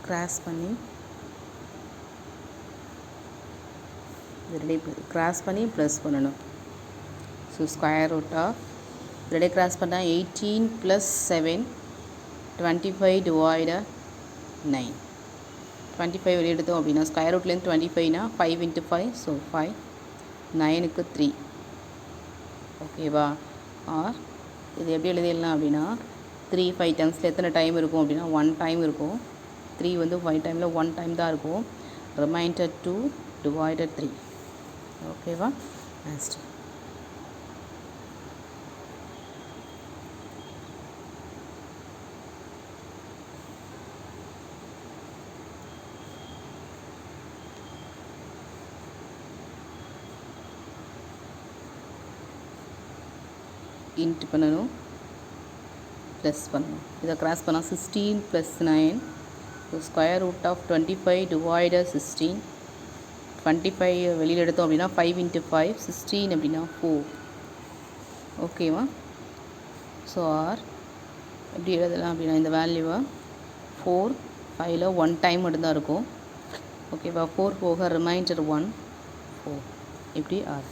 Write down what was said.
Cross பண்ணி cross பண்ணி plus பண்ணணும். ஸோ ஸ்கொயர் ரூட் ஆஃப் ரெண்டே கிராஸ் பண்ணால் 18 + 7 25 டிவைடட் 9. 25 வெளியே எடுத்தோம் அப்படின்னா ஸ்கொயர் ரூட்லேருந்து 25னா 5 × 5, ஸோ 5. 9க்கு 3. ஓகேவா? ஆர் இது எப்படி எழுதிடலாம் அப்படின்னா 3 5 டைம்ஸில் எத்தனை டைம் இருக்கும் அப்படின்னா 1 டைம் இருக்கும். 3 வந்து 5 டைமில் 1 டைம் தான் இருக்கும். Remainder 2 divided 3. ஓகேவா? நெக்ஸ்ட் இன்ட் பண்ணணும், ப்ளஸ் பண்ணணும். இதை கிராஸ் பண்ணால் 16 + 9. So square root of 25 divided 16. 25 வெளியில் எடுத்தோம் அப்படின்னா 5 × 5, 16 அப்படின்னா 4. ஓகேவா? ஸோ ஆர் எப்படி எழுதலாம் அப்படின்னா இந்த வேல்யூவை 4 5ல் 1 டைம் மட்டும்தான் இருக்கும். ஓகேவா? 4 போக ரிமைண்டர் 1 4. இப்படி ஆர்